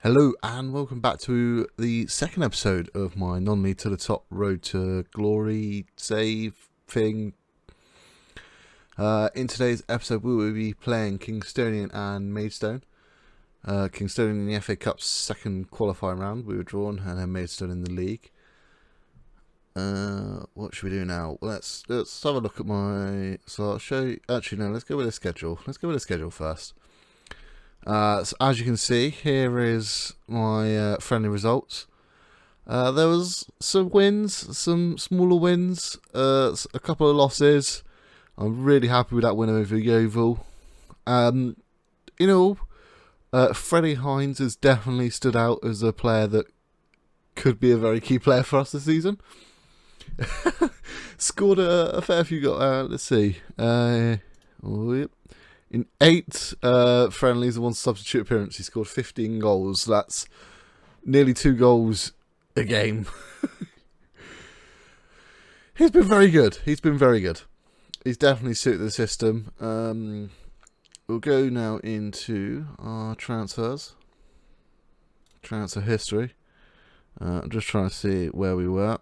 Hello and welcome back to the second episode of my non-lead to the top road to glory save thing. In today's episode we will be playing Kingstonian and Maidstone. Kingstonian in the FA Cup's second qualifying round, we were drawn, and then Maidstone in the league. What should we do now? Let's have a look at my... So I'll show you... Actually no, let's go with the schedule. Let's go with the schedule first. So as you can see, here is my friendly results. There was some wins, some smaller wins, a couple of losses. I'm really happy with that win over Yeovil. Freddie Hines has definitely stood out as a player that could be a very key player for us this season. Scored a fair few goals. Let's see. In 8 friendlies and 1 substitute appearance, he scored 15 goals. That's nearly 2 goals a game. He's been very good. He's definitely suited the system. We'll go now into our transfers. Transfer history. I'm just trying to see where we were.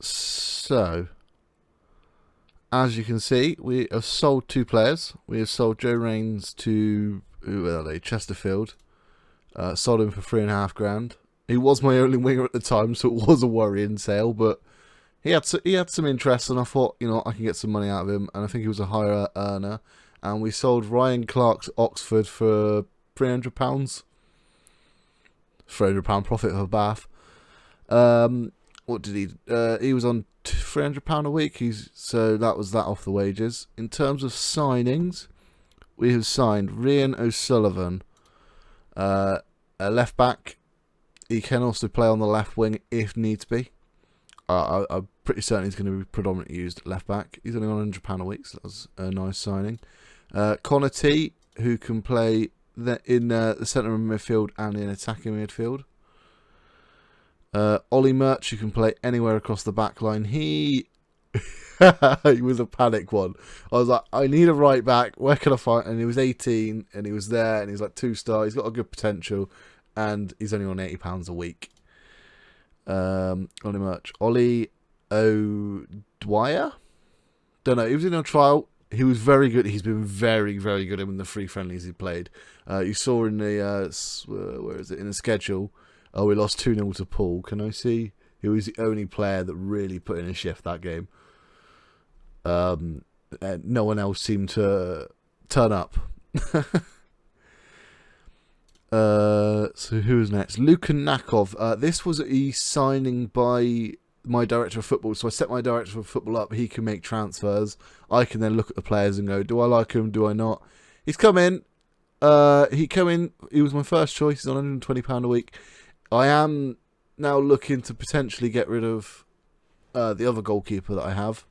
So... as you can see, we have sold 2 players. We have sold Joe Rains to Chesterfield. Sold him for £3,500. He was my only winger at the time, so it was a worrying sale. But he had some interest, and I thought, I can get some money out of him. And I think he was a higher earner. And we sold Ryan Clark to Oxford for £300. £300 profit for Bath. What did he? He was on £300 a week. So that was that off the wages. In terms of signings, we have signed Ryan O'Sullivan, a left back. He can also play on the left wing if needs be. I'm pretty certain he's going to be predominantly used at left back. He's only on £100 a week, so that was a nice signing. Connor T, who can play in the centre of midfield and in attacking midfield. Ollie Murch, who can play anywhere across the back line. He was a panic one. I was like, I need a right back. Where can I find? And he was 18, and he was there, and he's like 2-star. He's got a good potential, and he's only on £80 a week. Ollie Murch. Ollie O'Dwyer? Don't know. He was in a trial. He was very good. He's been very, very good in the 3 friendlies he played. You saw in the where is it? In the schedule. Oh, we lost 2-0 to Paul. Can I see? He was the only player that really put in a shift that game. No one else seemed to turn up. So who was next? Lukan Nakov. This was a signing by my director of football. So I set my director of football up. He can make transfers. I can then look at the players and go, do I like him? Do I not? He's come in. He was my first choice. He's on £120 a week. I am now looking to potentially get rid of the other goalkeeper that I have.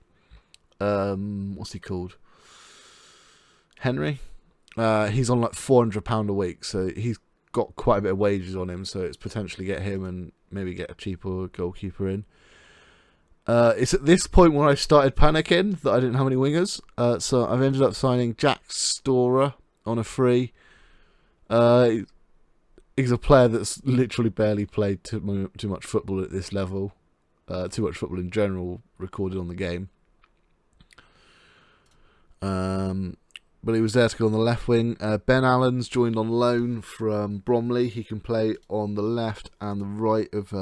What's he called? Henry. He's on like £400 a week, so he's got quite a bit of wages on him. So it's potentially get him and maybe get a cheaper goalkeeper in. It's at this point where I started panicking that I didn't have any wingers. So I've ended up signing Jack Storer on a free. He's a player that's literally barely played too much football at this level. Too much football in general recorded on the game. But he was there to go on the left wing. Ben Allen's joined on loan from Bromley. He can play on the left and the right of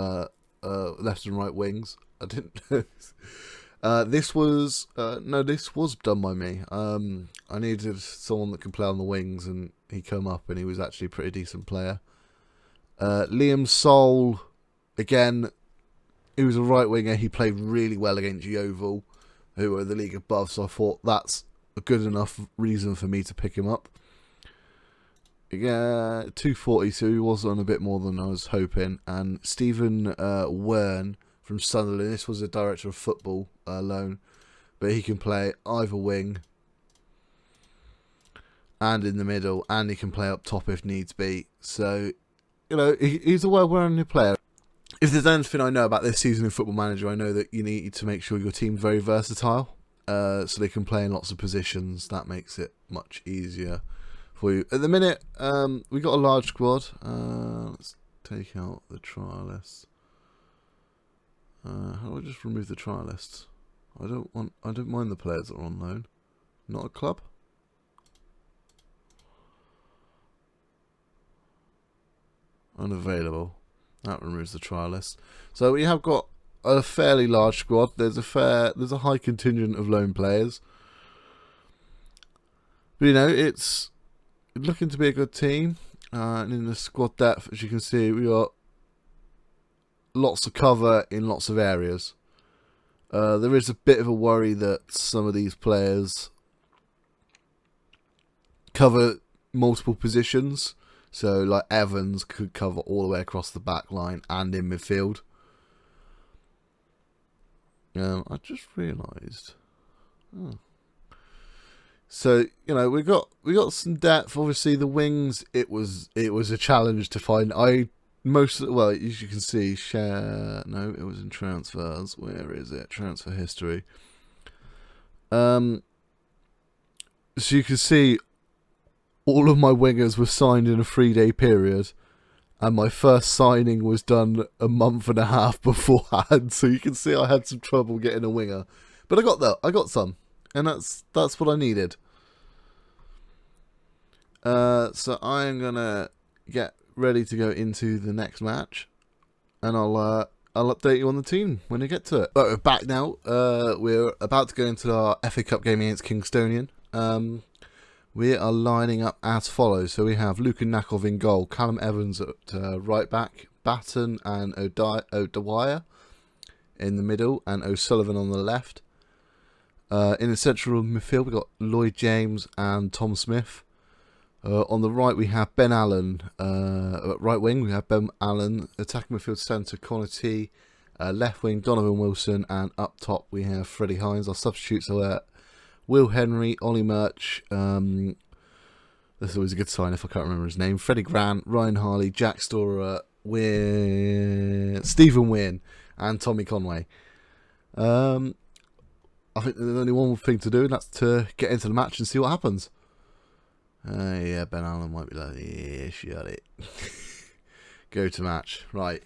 left and right wings. I didn't know. This was done by me. I needed someone that could play on the wings, and he came up, and he was actually a pretty decent player. Liam Soul, again, he was a right winger. He played really well against Yeovil, who were the league above, so I thought that's a good enough reason for me to pick him up. Yeah, 240, so he was on a bit more than I was hoping. And Stephen Wern from Sunderland, this was a director of football loan, but he can play either wing and in the middle, and he can play up top if needs be. So, he's a well-rounded player. If there's anything I know about this season in Football Manager, I know that you need to make sure your team's very versatile, so they can play in lots of positions. That makes it much easier for you. At the minute, we got a large squad. Let's take out the trial list. How do I just remove the trial list? I don't mind the players that are on loan. Not a club. Unavailable. That removes the trial list. So we have got a fairly large squad. There's a high contingent of loan players. But you know, it's looking to be a good team. And in the squad depth, as you can see, we got lots of cover in lots of areas. There is a bit of a worry that some of these players cover multiple positions. So, like Evans could cover all the way across the back line and in midfield. I just realised. Oh. So you know we got some depth. Obviously, the wings. It was a challenge to find. Well, as you can see, no, it was in transfers. Where is it? Transfer history. So you can see all of my wingers were signed in a 3-day period, and my first signing was done a month and a half beforehand. So you can see I had some trouble getting a winger, but I got some, and that's what I needed. So I'm gonna get ready to go into the next match, and I'll update you on the team when I get to it. But we're back now. We're about to go into our FA Cup game against Kingstonian. We are lining up as follows. So we have Lukanakov in goal, Callum Evans at right back, Batten and O'Dwyer in the middle, and O'Sullivan on the left. In the central midfield, we've got Lloyd James and Tom Smith. On the right, we have Ben Allen. At right wing, we have Ben Allen. Attacking midfield centre, Connor T. Left wing, Donovan Wilson. And up top, we have Freddie Hines. Our substitutes are Will Henry, Ollie Murch. This is always a good sign if I can't remember his name. Freddie Grant, Ryan Harley, Jack Storer, Stephen Wynn, and Tommy Conway. I think there's only one thing to do, and that's to get into the match and see what happens. Yeah, Ben Allen might be like, yeah, shut it. Go to match. Right.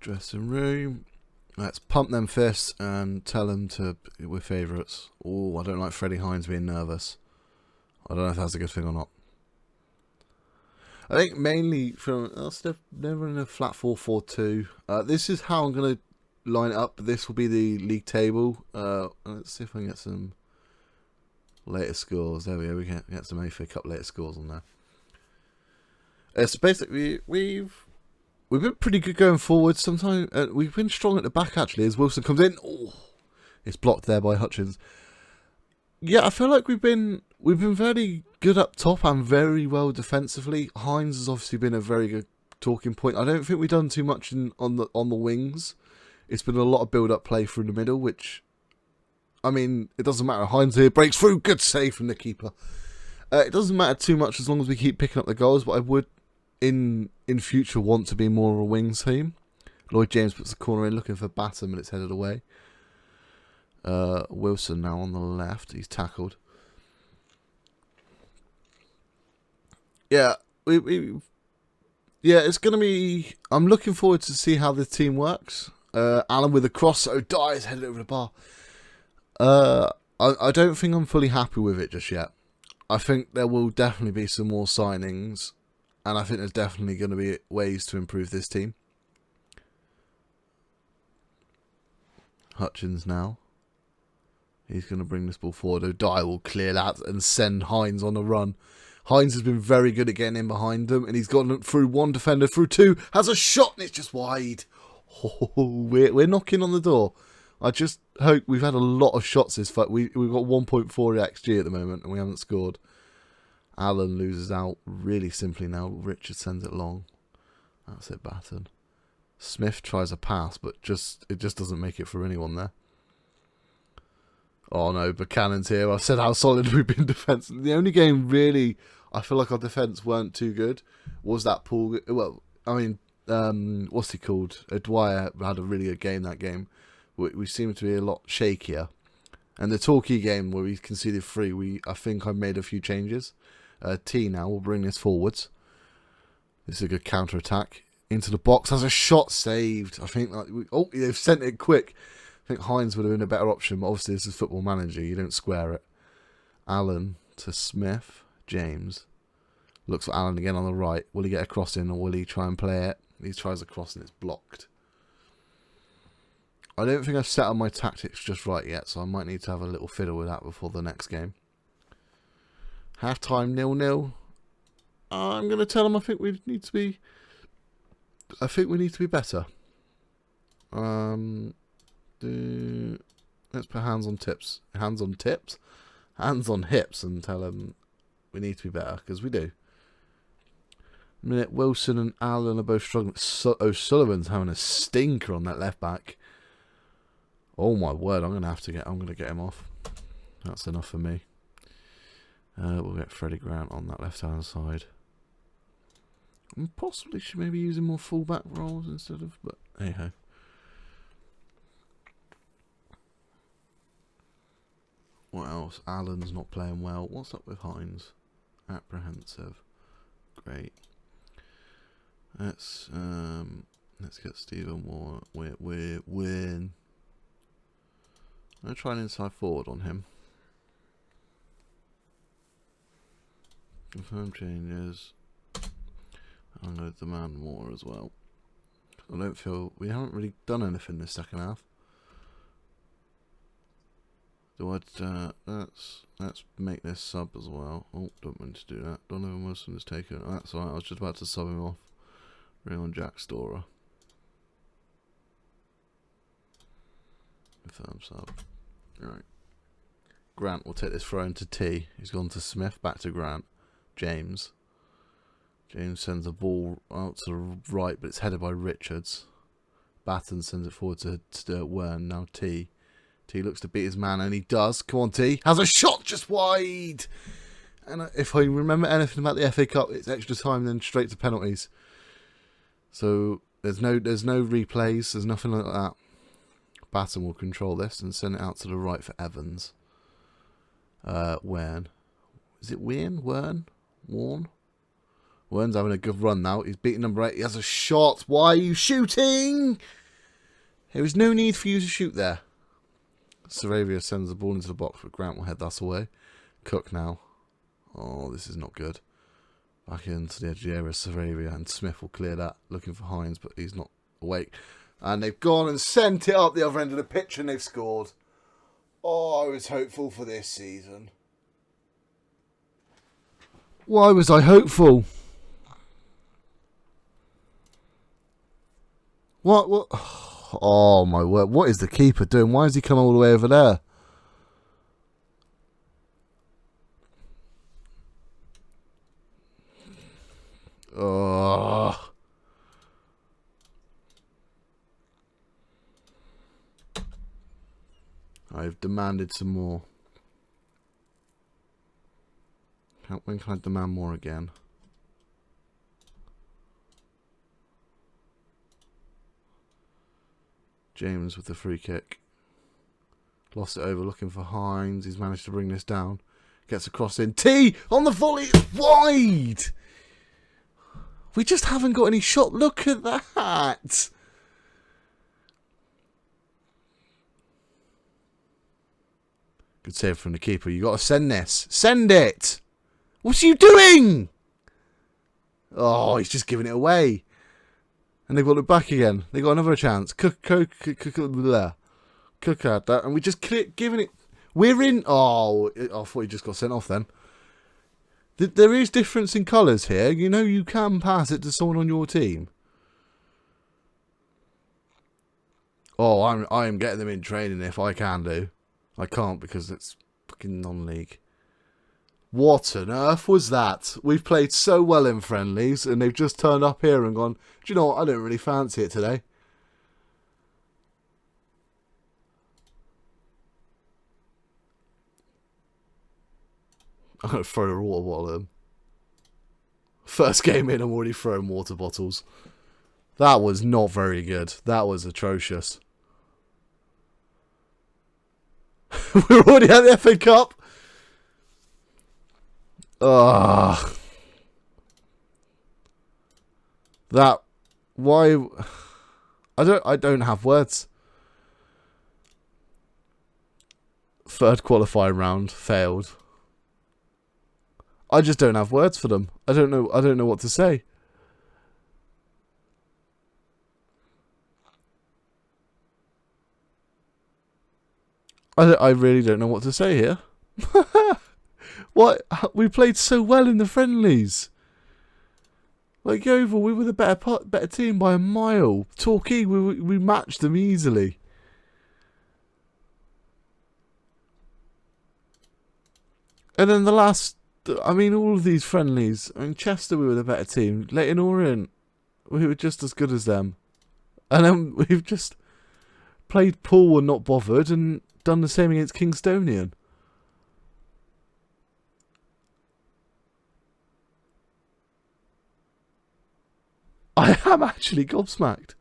Dressing room. Let's pump them fists and tell them we're favourites. Oh, I don't like Freddie Hines being nervous. I don't know if that's a good thing or not. I think mainly from never in a flat 4-4-2. This is how I'm going to line it up. This will be the league table. Let's see if I can get some later scores. There we go. We can get some FA Cup later scores on there. So basically, we've been pretty good going forward. Sometimes we've been strong at the back actually. As Wilson comes in, oh, it's blocked there by Hutchins. Yeah, I feel like we've been very good up top and very well defensively. Hines has obviously been a very good talking point. I don't think we've done too much on the wings. It's been a lot of build-up play through the middle, which, I mean, it doesn't matter. Hines here breaks through, good save from the keeper. It doesn't matter too much as long as we keep picking up the goals, but I would, in future, want to be more of a wings team. Lloyd James puts the corner in, looking for Batten, but it's headed away. Wilson now on the left. He's tackled. Yeah, yeah, it's going to be... I'm looking forward to see how the team works. Allen with a cross, O'Dwyer is headed over the bar. I don't think I'm fully happy with it just yet. I think there will definitely be some more signings, and I think there's definitely going to be ways to improve this team. Hutchins now. He's going to bring this ball forward. O'Dwyer will clear that and send Hines on a run. Hines has been very good at getting in behind them, and he's gotten through one defender, through two, has a shot, and it's just wide. Oh, we're knocking on the door. I just hope we've had a lot of shots this fight. We've got 1.4 XG at the moment, and we haven't scored. Allen loses out really simply now. Richard sends it long. That's it, Batten. Smith tries a pass, but it just doesn't make it for anyone there. Oh no, Buchanan's here. I've said how solid we've been defensively. The only game really I feel like our defence weren't too good was that Paul. Well, I mean, what's he called? O'Dwyer had a really good game that game. We seem to be a lot shakier. And the Torquay game where we conceded 3, I think I made a few changes. T now will bring this forwards. This is a good counter attack into the box. Has a shot saved. I think they've sent it quick. I think Hines would have been a better option, but obviously this is Football Manager. You don't square it. Allen to Smith. James looks for Allen again on the right. Will he get a cross in or will he try and play it? He tries a cross and it's blocked. I don't think I've set up my tactics just right yet, so I might need to have a little fiddle with that before the next game. Half time 0-0. I'm going to tell them I think we need to be better. Let's put hands on tips. Hands on tips? Hands on hips and tell them we need to be better, because we do. Wilson and Allen are both struggling. O'Sullivan's having a stinker on that left back. Oh my word! I'm gonna get him off. That's enough for me. We'll get Freddie Grant on that left hand side. And possibly should maybe using more fullback roles instead of, but hey ho. What else? Allen's not playing well. What's up with Hines? Apprehensive. Great. Let's get Stephen Moore. Win. I'm gonna try an inside forward on him. Confirm changes. I'm gonna demand more as well. I don't feel we haven't really done anything this second half. Let's make this sub as well. Oh, don't mean to do that. Donovan Wilson has taken. Oh, that's alright. I was just about to sub him off. Bring on Jack Storer. Confirm sub. Right. Grant will take this throw into T. He's gone to Smith. Back to Grant. James. James sends the ball out to the right, but it's headed by Richards. Batten sends it forward to Wern. Now T. T looks to beat his man, and he does. Come on, T. Has a shot just wide. And if I remember anything about the FA Cup, it's extra time, then straight to penalties. So there's no replays. There's nothing like that. Batten will control this and send it out to the right for Evans. Wern. Is it Wern? Warren? Wern's having a good run now. He's beating number 8. He has a shot. Why are you shooting? There is no need for you to shoot there. Saravia sends the ball into the box, but Grant will head that away. Cook now. Oh, this is not good. Back into the edge of the area, Saravia, and Smith will clear that, looking for Hines, but he's not awake. And they've gone and sent it up the other end of the pitch, and they've scored. Oh, I was hopeful for this season. Why was I hopeful? What? Oh, my word. What is the keeper doing? Why has he come all the way over there? Oh. I've demanded some more. When can I demand more again? James with the free kick. Lost it over, looking for Hines. He's managed to bring this down. Gets a cross in. T on the volley. Wide. We just haven't got any shot. Look at that. Good save from the keeper. You got to send this. Send it. What are you doing? Oh, he's just giving it away. And they've got it back again. They got another chance. Cook had that, and we just giving it. We're in. Oh, I thought he just got sent off then. There is difference in colours here. You know, you can pass it to someone on your team. Oh, I am getting them in training if I can do. I can't because it's fucking non-league. What on earth was that? We've played so well in friendlies, and they've just turned up here and gone, do you know what? I don't really fancy it today. I'm going to throw a water bottle at them. First game in, I'm already throwing water bottles. That was not very good. That was atrocious. We're already at the FA Cup. Ah, that. Why? I don't have words. Third qualifying round failed. I just don't have words for them. I don't know what to say. I really don't know what to say here. What? We played so well in the friendlies. Like Yeovil, we were the better team by a mile. Torquay, we matched them easily. And then the last, I mean, all of these friendlies. I mean, Chester, we were the better team. Leighton Orient, we were just as good as them. And then we've just played poor and not bothered and done the same against Kingstonian. I am actually gobsmacked.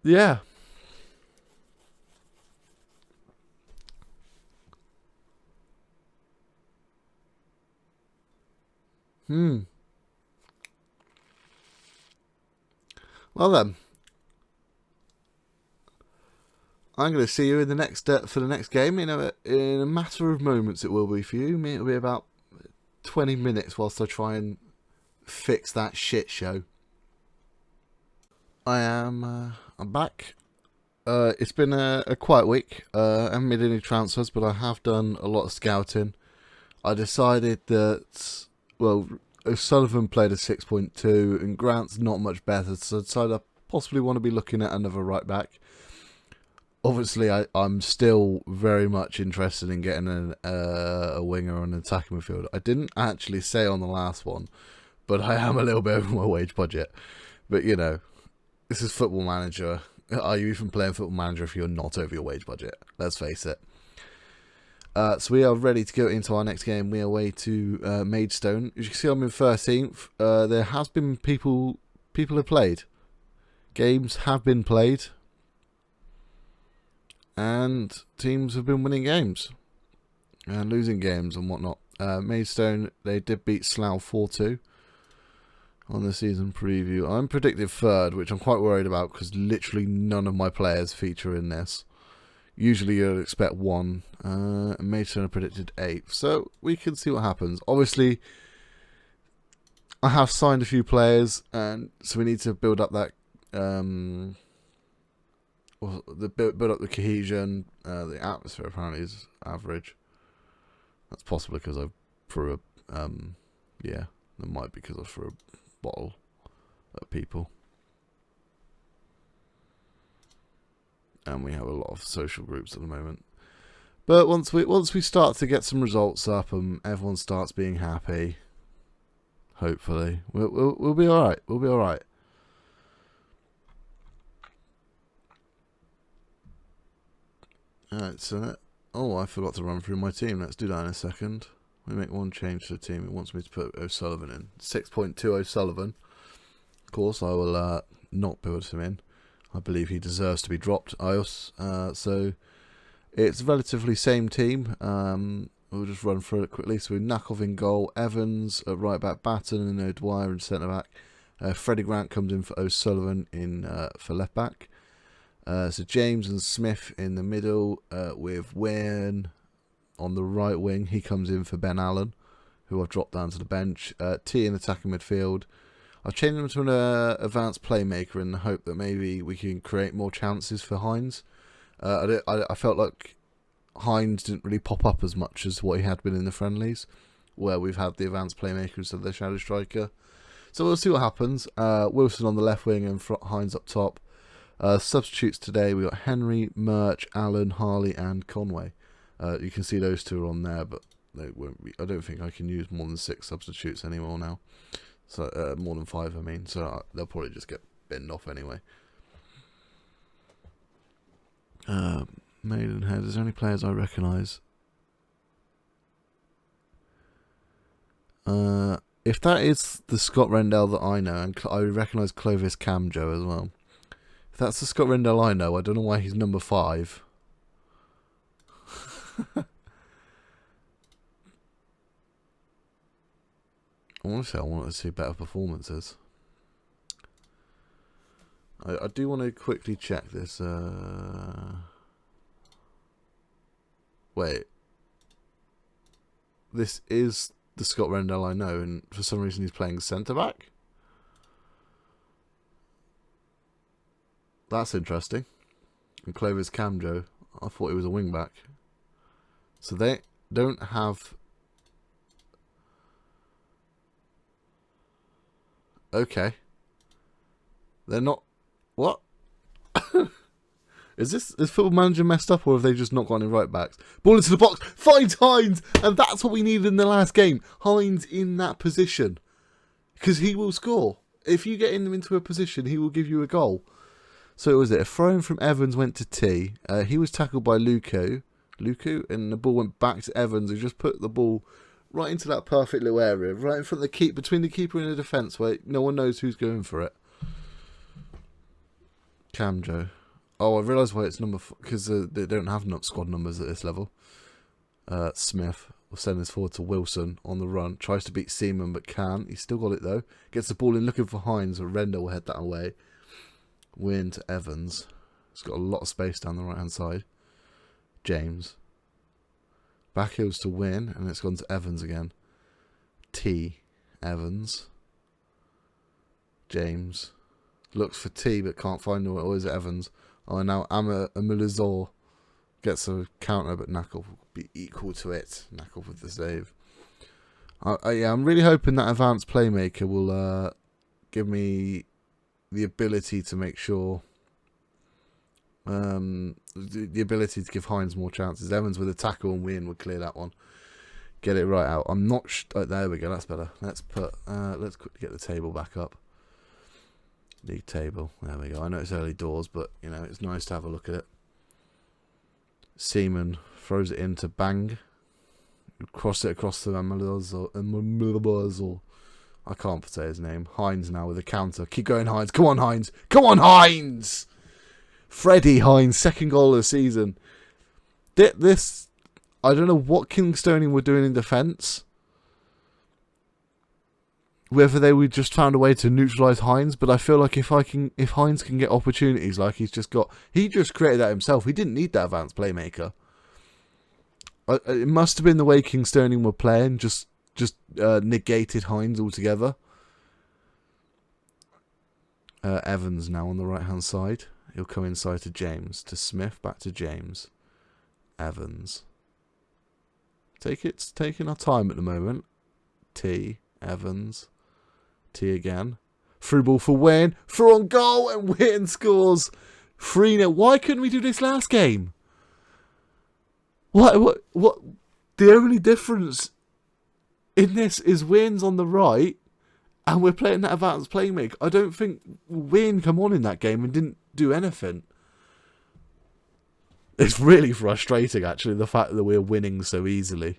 Yeah. Well then, I'm going to see you in the next for the next game. In a matter of moments, it will be for you. It'll be about 20 minutes whilst I try and fix that shit show. I'm back. It's been a quiet week. I haven't made any transfers, but I have done a lot of scouting. I decided that, well, O'Sullivan played a 6.2 and Grant's not much better, so I decided I possibly want to be looking at another right back. Obviously, I'm still very much interested in getting a winger or an attacking midfielder. I didn't actually say on the last one, but I am a little bit over my wage budget. But, you know, this is Football Manager. Are you even playing Football Manager if you're not over your wage budget? Let's face it. So we are ready to go into our next game. We are away to Maidstone. As you can see, I'm in 13th. There has been people have played. Games have been played. And teams have been winning games. And losing games and whatnot. Maidstone, they did beat Slough 4-2 on the season preview. I'm predicted third, which I'm quite worried about because literally none of my players feature in this. Usually you'd expect one. Maidstone predicted 8th. So we can see what happens. Obviously, I have signed a few players, and so we need to build up that build up the cohesion. The atmosphere apparently is average. That's possibly because I threw a yeah, that might be because I threw a bottle at people. And we have a lot of social groups at the moment. But once we start to get some results up and everyone starts being happy, hopefully we'll be all right. We'll be all right. Alright, so I forgot to run through my team. Let's do that in a second. We make one change to the team. It wants me to put O'Sullivan in. 6.2 O'Sullivan. Of course, I will not build him in. I believe he deserves to be dropped, Ios. So it's relatively same team. We'll just run through it quickly. So we Nakov in goal, Evans at right back, Batten and O'Dwyer in centre back. Freddie Grant comes in for O'Sullivan in for left back. So James and Smith in the middle with Wynne on the right wing. He comes in for Ben Allen, who I've dropped down to the bench. T in attacking midfield. I've changed him to an advanced playmaker in the hope that maybe we can create more chances for Hines. I felt like Hines didn't really pop up as much as what he had been in the friendlies, where we've had the advanced playmaker instead of the shadow striker. So we'll see what happens. Wilson on the left wing and Hines up top. Substitutes today, we got Henry, Murch, Allen, Harley and Conway. You can see those two are on there, but they won't be. I don't think I can use more than 6 substitutes anymore now. So more than 5, I mean. So they'll probably just get binned off anyway. Maidenhead. Is there any players I recognise? If that is the Scott Rendell that I know, and I recognise Clovis Camjo as well. If that's the Scott Rendell I know, I don't know why he's number 5. Honestly, I want to see better performances. I do want to quickly check this. Wait. This is the Scott Rendell I know, and for some reason he's playing centre-back? That's interesting. And Clovis Camjo, I thought he was a wing-back. So they don't have... Okay. They're not... What? Is Football Manager messed up, or have they just not got any right backs? Ball into the box, finds Hines, and that's what we needed in the last game. Hines in that position. Because he will score. If you get him into a position, he will give you a goal. So was it a throw in from Evans went to T. He was tackled by Luku, and the ball went back to Evans, who just put the ball right into that perfect little area, right in front of the keeper, between the keeper and the defence, where no one knows who's going for it. Camjo. Oh, I realised why it's number 4, because they don't have squad numbers at this level. Smith will send this forward to Wilson on the run. Tries to beat Seaman, but can't. He's still got it, though. Gets the ball in looking for Hines, but Render will head that away. Win to Evans. He's got a lot of space down the right-hand side. James. Back heels to Win, and it's gone to Evans again. T. Evans. James. Looks for T, but can't find it. Or is it Evans? Oh, and now Amulizor gets a counter, but Knuckle will be equal to it. Knuckle with the save. Yeah, I'm really hoping that advanced playmaker will give me the ability to make sure... the ability to give Hines more chances. Evans with a tackle and Win would clear that one. Get it right out. I'm not... Oh, there we go, that's better. Let's quickly get the table back up. League table. There we go. I know it's early doors, but you know it's nice to have a look at it. Seaman throws it into Bang. Cross it across to Amulizor. I can't say his name. Hines now with a counter. Keep going, Hines. Come on, Hines. Come on, Hines. Freddie Hines, second goal of the season. This, I don't know what Kingstonian were doing in defence. Whether they would just found a way to neutralise Hines, but I feel like if Hines can get opportunities like he just created that himself. He didn't need that advanced playmaker. It must have been the way Kingstonian were playing, just negated Hines altogether. Evans now on the right hand side. He'll come inside to James, to Smith, back to James. Evans. Taking our time at the moment. T. Evans. T again. Through ball for Wayne. Through on goal, and Wayne scores. 3-0. Why couldn't we do this last game? What? The only difference in this is Wayne's on the right, and we're playing that advanced playmaker. I don't think Wayne come on in that game and didn't do anything. It's really frustrating, actually, the fact that we're winning so easily.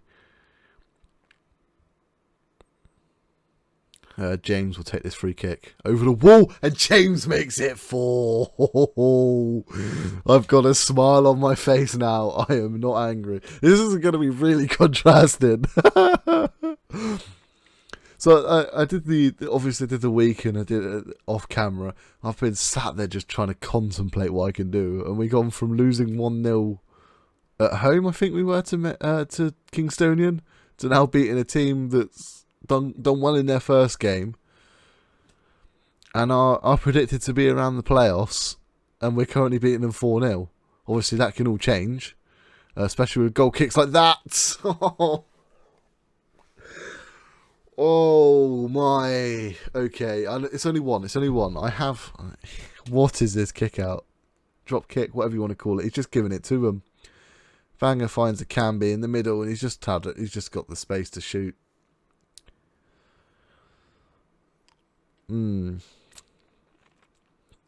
James will take this free kick over the wall, and James makes it 4. I've got a smile on my face now. I am not angry. This is going to be really contrasting. So I did the week, and I did it off camera. I've been sat there just trying to contemplate what I can do, and we gone from losing 1-0 at home, I think we were, to Kingstonian, to now beating a team that's done well in their first game, and are predicted to be around the playoffs, and we're currently beating them 4-0. Obviously, that can all change, especially with goal kicks like that. Oh my! Okay, it's only one. It's only one. I have. What is this kick out? Drop kick, whatever you want to call it. He's just giving it to him. Vanger finds a Canby in the middle, and he's just got the space to shoot.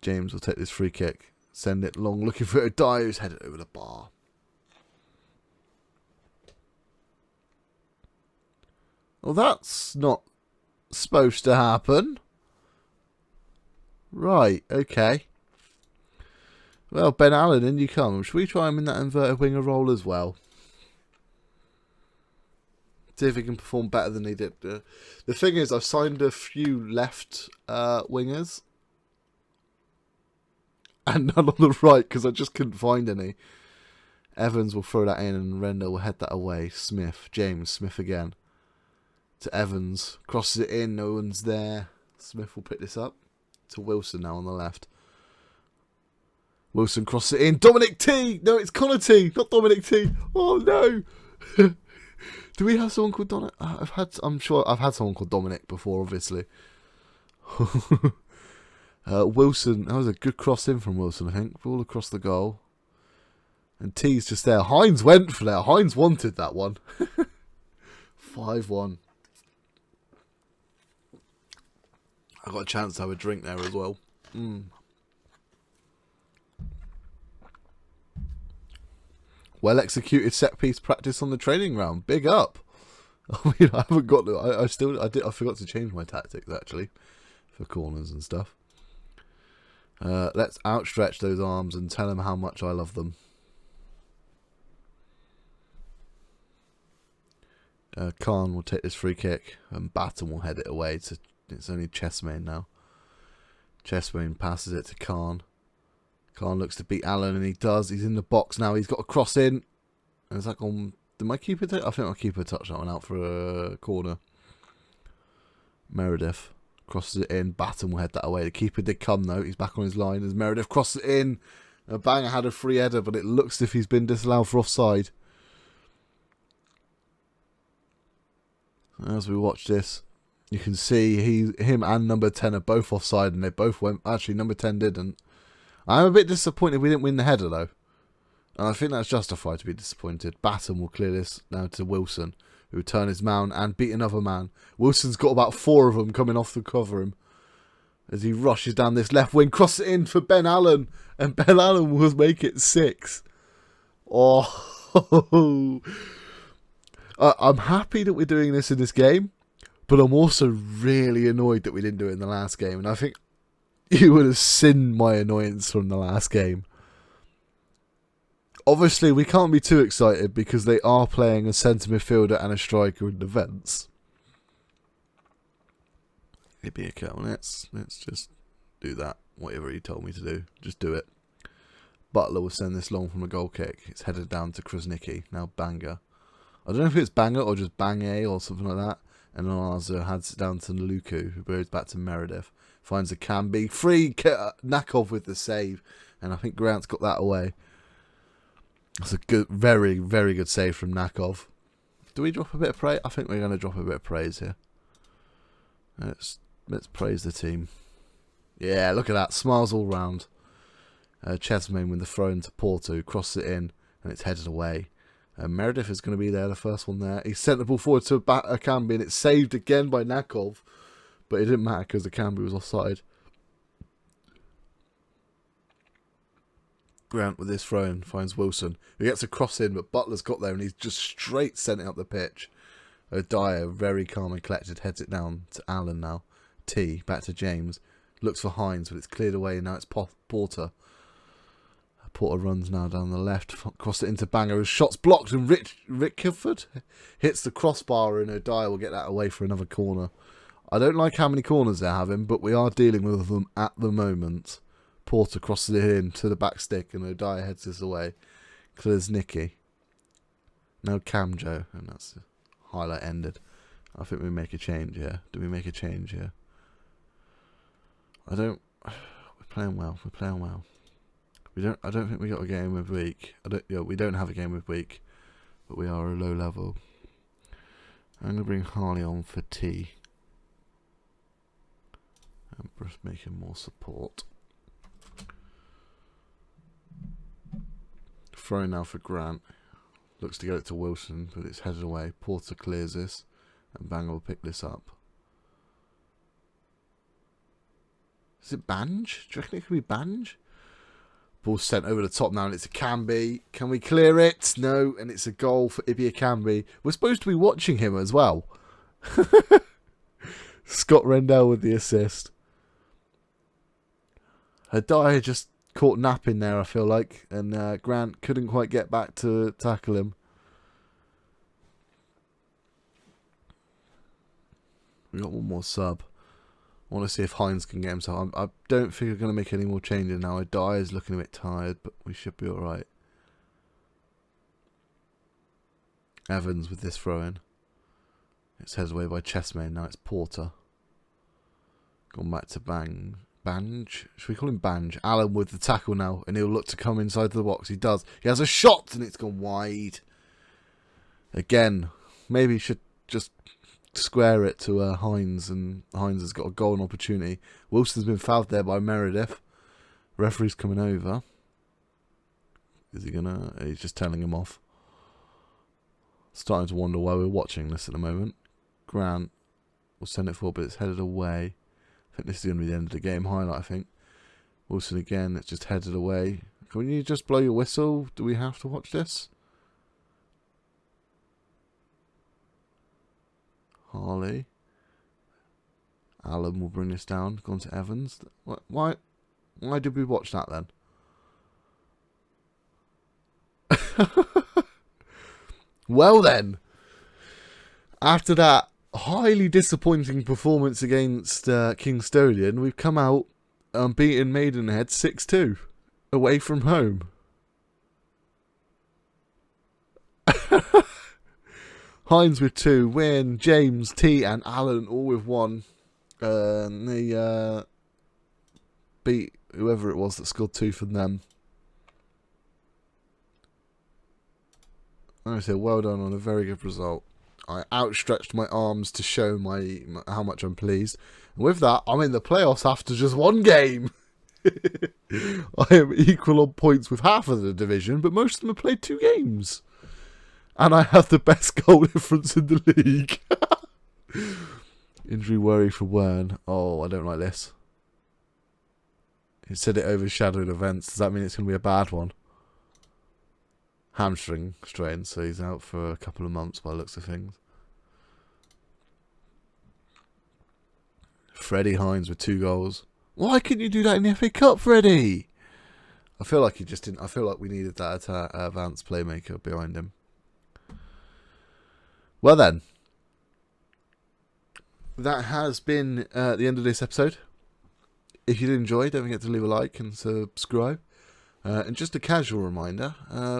James will take this free kick, send it long, looking for a dive, who's headed over the bar. Well, that's not supposed to happen. Right, okay. Well, Ben Allen, in you come. Should we try him in that inverted winger role as well? See if he can perform better than he did. The thing is, I've signed a few left wingers. And none on the right, because I just couldn't find any. Evans will throw that in and Render will head that away. James Smith again. To Evans. Crosses it in, no one's there. Smith will pick this up. To Wilson now on the left. Wilson crosses it in. Dominic T! No, it's Connor T, not Dominic T. Oh no! Do we have someone called Dominic? I'm sure I've had someone called Dominic before, obviously. Wilson, that was a good cross in from Wilson, I think. Ball across the goal. And T's just there. Hines went for that. Hines wanted that one. 5-1. I got a chance to have a drink there as well. Well executed set piece practice on the training ground. Big up. I mean, I haven't got. I forgot to change my tactics actually for corners and stuff. Let's outstretch those arms and tell them how much I love them. Khan will take this free kick and Batten will head it away. It's only Chessmain now. Chessmain passes it to Khan. Khan looks to beat Allen and he does. He's in the box now. He's got a cross in. And it's like on... Did my keeper I think my keeper touched that one out for a corner. Meredith crosses it in. Batten will head that away. The keeper did come though. He's back on his line as Meredith crosses it in. Banger had a free header, but it looks as if he's been disallowed for offside. As we watch this, you can see him and number 10 are both offside, and they both went. Actually, number 10 didn't. I'm a bit disappointed we didn't win the header though, and I think that's justified to be disappointed. Batten will clear this now to Wilson, who will turn his man and beat another man. Wilson's got about 4 of them coming off to cover him as he rushes down this left wing, cross it in for Ben Allen, and Ben Allen will make it 6. Oh. I'm happy that we're doing this in this game, but I'm also really annoyed that we didn't do it in the last game. And I think you would have seen my annoyance from the last game. Obviously, we can't be too excited because they are playing a centre midfielder and a striker in defence. It'd be okay. Let's just do that. Whatever he told me to do, just do it. Butler will send this long from a goal kick. It's headed down to Krasnicki. Now Banga. I don't know if it's Banger or just Bang-A or something like that. And Arzo heads it down to Luku, who goes back to Meredith. Finds a Camby. Free Nakov with the save. And I think Grant's got that away. That's a good, very, very good save from Nakov. Do we drop a bit of praise? I think we're going to drop a bit of praise here. Let's praise the team. Yeah, look at that. Smiles all round. Chesmain with the throw into Porto. Crosses it in. And it's headed away. Meredith is going to be there, the first one there. He sent the ball forward to Akambi and it's saved again by Nakov. But it didn't matter because Akambi was offside. Grant with this throw in finds Wilson. He gets a cross in, but Butler's got there and he's just straight sent it up the pitch. O'Dyer, very calm and collected, heads it down to Allen now. T, back to James. Looks for Hines, but it's cleared away and now it's Porter. Porter runs now down the left, cross it into Banger. His shot's blocked and Rick Kilford hits the crossbar and O'Dyer will get that away for another corner. I don't like how many corners they're having, but we are dealing with them at the moment. Porter crosses it in to the back stick and O'Dyer heads this away. Clears Nicky. Now Camjo, and that's the highlight ended. I think we make a change here. Do we make a change here? We're playing well. We're playing well. I don't think we got a game of week. We don't have a game of week, but we are a low level. I'm gonna bring Harley on for T. And just making more support. Throw now for Grant. Looks to get it to Wilson, but it's headed away. Porter clears this, and Bang will pick this up. Is it Banj? Do you reckon it could be Banj? Ball sent over the top now, and it's a Camby. Can we clear it? No, and it's a goal for Ibi Akambi. We're supposed to be watching him as well. Scott Rendell with the assist. Hadaya just caught napping there, I feel like, and Grant couldn't quite get back to tackle him. We got one more sub. I want to see if Hines can get himself. I don't think we're going to make any more changes now. Dyer is looking a bit tired, but we should be alright. Evans with this throw in. It's headed away by Chessman. Now it's Porter. Gone back to Bange. Should we call him Bange? Allen with the tackle now, and he'll look to come inside the box. He does. He has a shot, and it's gone wide. Again, maybe he should just square it to Hines, and Hines has got a goal opportunity. Wilson's been fouled there by Meredith. Referee's coming over. Is he gonna? He's just telling him off. Starting to wonder why we're watching this at the moment. Grant will send it forward, but it's headed away. I think this is going to be the end of the game highlight, I think. Wilson again, it's just headed away. Can you just blow your whistle? Do we have to watch this? Harley. Allen will bring this down. Gone to Evans. Why did we watch that then? Well then, after that highly disappointing performance against Kingstonian, we've come out beaten Maidenhead 6-2 away from home. Hines with 2, Wynne, James, T and Allen all with 1. They beat whoever it was that scored 2 from them. I say well done on a very good result. I outstretched my arms to show my how much I'm pleased. And with that, I'm in the playoffs after just 1 game. I am equal on points with half of the division, but most of them have played 2 games. And I have the best goal difference in the league. Injury worry for Wern. Oh, I don't like this. He said it overshadowed events. Does that mean it's going to be a bad one? Hamstring strain, so he's out for a couple of months by the looks of things. Freddie Hines with 2 goals. Why couldn't you do that in the FA Cup, Freddie? I feel like he just didn't. I feel like we needed that advanced playmaker behind him. Well then, that has been the end of this episode. If you did enjoy, don't forget to leave a like and subscribe. And just a casual reminder,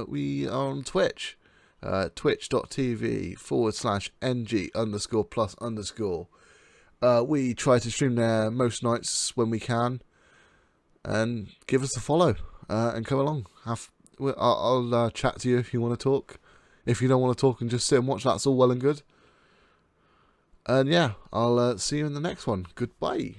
we are on Twitch, twitch.tv/NG_plus_. We try to stream there most nights when we can, and give us a follow and come along. I'll chat to you if you want to talk. If you don't want to talk and just sit and watch, that's all well and good. And yeah, I'll see you in the next one. Goodbye.